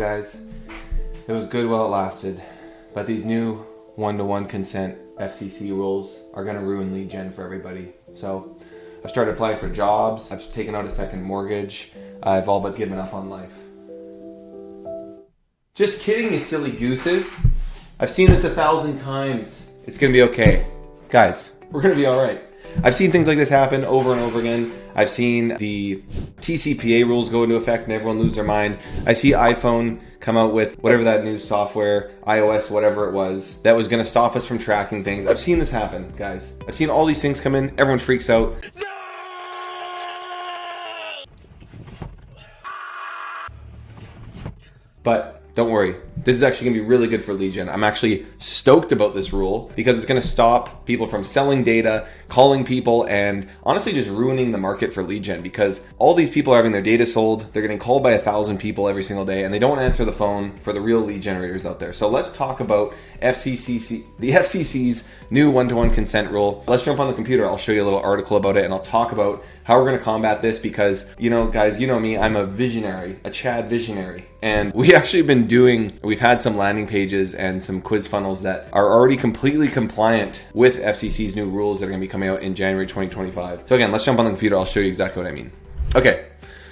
guys, it was good while it lasted, but these new one-to-one consent FCC rules are going to ruin lead gen for everybody. So I've started applying for jobs, I've taken out a second mortgage, I've all but given up on life. Just kidding, you silly gooses. I've seen this 1,000 times. It's going to be okay. Guys, we're going to be all right. I've seen things like this happen over and over again. I've seen the TCPA rules go into effect and everyone lose their mind. I see iPhone come out with whatever that new software, iOS, whatever it was, that was going to stop us from tracking things. I've seen this happen, guys. I've seen all these things come in. Everyone freaks out. No! But don't worry, this is actually going to be really good for lead gen. I'm actually stoked about this rule because it's going to stop people from selling data, calling people, and honestly just ruining the market for lead gen, because all these people are having their data sold. They're getting called by 1,000 people every single day, and they don't answer the phone for the real lead generators out there. So let's talk about the FCC's new one-to-one consent rule. Let's jump on the computer. I'll show you a little article about it, and I'll talk about how we're going to combat this because, guys, you know me, I'm a visionary, a Chad visionary. And we've had some landing pages and some quiz funnels that are already completely compliant with FCC's new rules that are going to be coming out in January 2025. So again, let's jump on the computer. I'll show you exactly what I mean. Okay.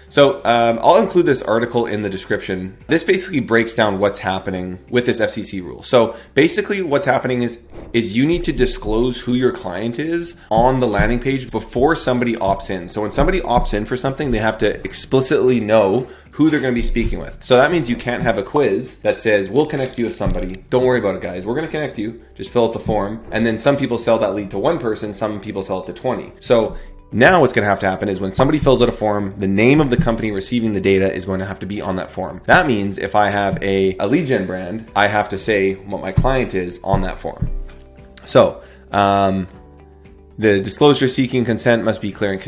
So I'll include this article in the description. This basically breaks down what's happening with this FCC rule. So basically what's happening is you need to disclose who your client is on the landing page before somebody opts in. So when somebody opts in for something, they have to explicitly know who they're going to be speaking with. So that means you can't have a quiz that says, we'll connect you with somebody. Don't worry about it, guys. We're going to connect you. Just fill out the form. And then some people sell that lead to one person. Some people sell it to 20. So now what's going to have to happen is when somebody fills out a form, the name of the company receiving the data is going to have to be on that form. That means if I have a lead gen brand, I have to say what my client is on that form. So the disclosure seeking consent must be clear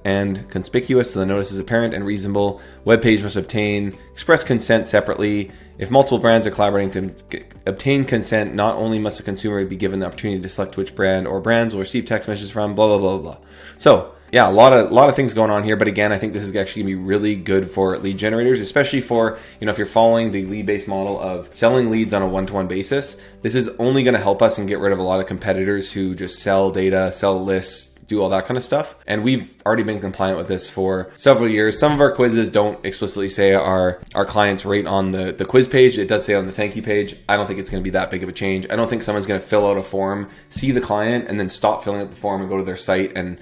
and conspicuous so the notice is apparent and reasonable. Web page must express consent separately. If multiple brands are collaborating to obtain consent, not only must the consumer be given the opportunity to select which brand or brands will receive text messages from, blah, blah, blah, blah. So yeah, a lot of things going on here. But again, I think this is actually gonna be really good for lead generators, especially for, if you're following the lead-based model of selling leads on a one-to-one basis. This is only gonna help us and get rid of a lot of competitors who just sell data, sell lists, do all that kind of stuff. And we've already been compliant with this for several years. Some of our quizzes don't explicitly say our clients rate on the quiz page. It does say on the thank you page. I don't think it's going to be that big of a change. I don't think someone's going to fill out a form, see the client, and then stop filling out the form and go to their site and,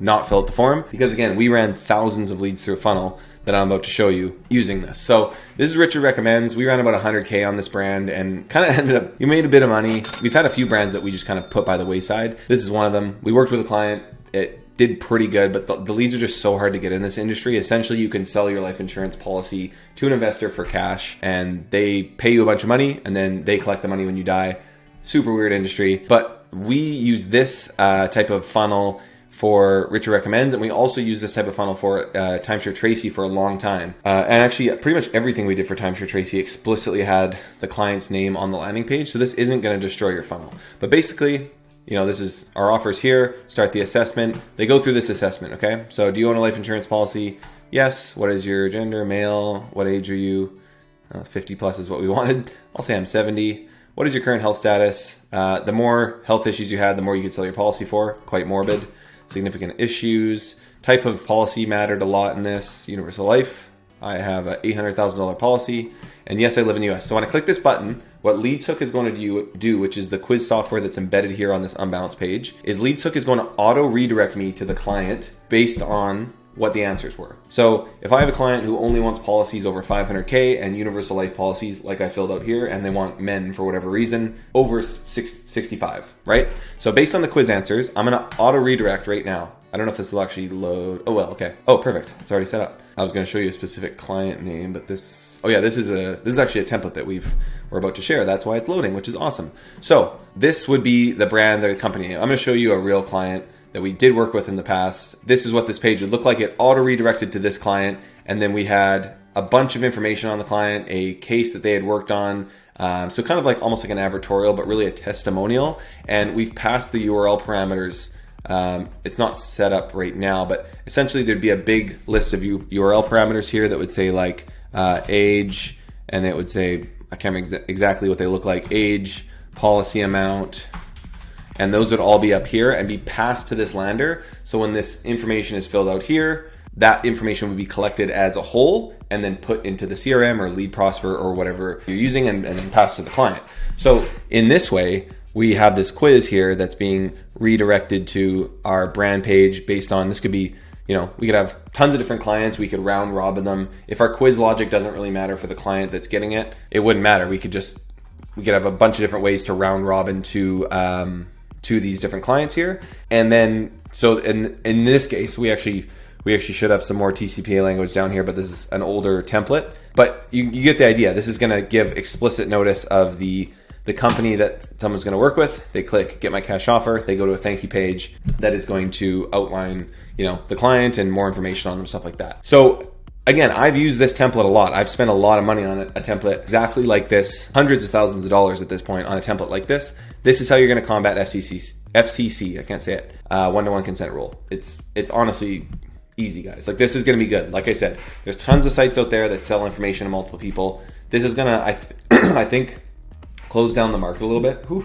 not fill out the form. Because again, we ran thousands of leads through a funnel that I'm about to show you using this. So this is Richard Recommends. We ran about 100K on this brand and kind of we made a bit of money. We've had a few brands that we just kind of put by the wayside. This is one of them. We worked with a client. It did pretty good, but the leads are just so hard to get in this industry. Essentially, you can sell your life insurance policy to an investor for cash and they pay you a bunch of money and then they collect the money when you die. Super weird industry. But we use this type of funnel for Richard Recommends, and we also use this type of funnel for Timeshare Tracy for a long time. And actually, pretty much everything we did for Timeshare Tracy explicitly had the client's name on the landing page, so this isn't going to destroy your funnel. But basically, this is our offers here. Start the assessment. They go through this assessment, okay? So do you own a life insurance policy? Yes. What is your gender? Male. What age are you? 50 plus is what we wanted. I'll say I'm 70. What is your current health status? The more health issues you had, the more you could sell your policy for. Quite morbid. Significant issues. Type of policy mattered a lot in this. Universal life. I have an $800,000 policy. And yes, I live in the US. So when I click this button, what LeadsHook is going to do, which is the quiz software that's embedded here on this unbalanced page, is LeadsHook is going to auto redirect me to the client based on what the answers were. So if I have a client who only wants policies over 500K and universal life policies like I filled out here, and they want men for whatever reason over 65, right? So based on the quiz answers, I'm going to auto redirect right now. I don't know if this will actually load. Oh, well, okay. Oh, perfect. It's already set up. I was going to show you a specific client name, but this is actually a template that we're about to share. That's why it's loading, which is awesome. So this would be the brand, the company name. I'm going to show you a real client that we did work with in the past. This is what this page would look like. It auto redirected to this client, and then we had a bunch of information on the client, a case that they had worked on. So kind of like almost like an advertorial, but really a testimonial. And we've passed the URL parameters. It's not set up right now, but essentially there'd be a big list of URL parameters here that would say like age, and it would say, I can't remember exactly what they look like, age, policy amount, and those would all be up here and be passed to this lander. So when this information is filled out here, that information would be collected as a whole and then put into the CRM or Lead Prosper or whatever you're using, and then passed to the client. So in this way, we have this quiz here that's being redirected to our brand page based on, this could be, we could have tons of different clients. We could round robin them. If our quiz logic doesn't really matter for the client that's getting it, it wouldn't matter. We could have a bunch of different ways to round robin to these different clients here. And then, so in this case, we actually should have some more TCPA language down here, but this is an older template. But you get the idea. This is going to give explicit notice of the company that someone's going to work with. They click Get My Cash Offer. They go to a thank you page that is going to outline, the client and more information on them, stuff like that. So again, I've used this template a lot. I've spent a lot of money on a template exactly like this, hundreds of thousands of dollars at this point on a template like this. This is how you're going to combat FCC. I can't say it. One-to-one consent rule. It's honestly easy, guys. Like, this is going to be good. Like I said, there's tons of sites out there that sell information to multiple people. This is going to, I think, close down the market a little bit. Whew.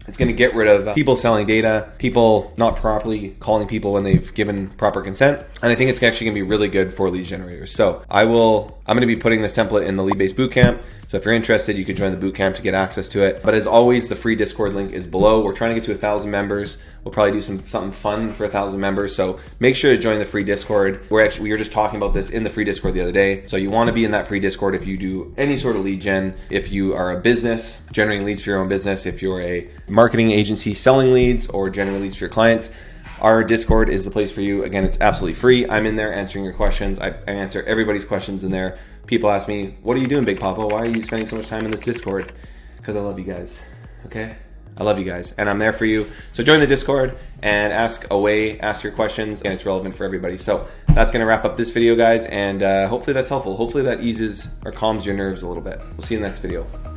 It's going to get rid of people selling data, people not properly calling people when they've given proper consent. And I think it's actually going to be really good for lead generators. So I'm going to be putting this template in the Lead-Based Bootcamp. So if you're interested, you can join the bootcamp to get access to it. But as always, the free Discord link is below. We're trying to get to 1,000 members. We'll probably do something fun for 1,000 members. So make sure to join the free Discord. We were just talking about this in the free Discord the other day. So you want to be in that free Discord if you do any sort of lead gen. If you are a business generating leads for your own business, if you're a marketing agency selling leads or generating leads for your clients, our Discord is the place for you. Again, it's absolutely free. I'm in there answering your questions. I answer everybody's questions in there. People ask me, what are you doing, Big Papa? Why are you spending so much time in this Discord? Because I love you guys, okay? I love you guys, and I'm there for you. So join the Discord and ask your questions, and it's relevant for everybody. So that's going to wrap up this video, guys, and hopefully that's helpful. Hopefully that eases or calms your nerves a little bit. We'll see you in the next video.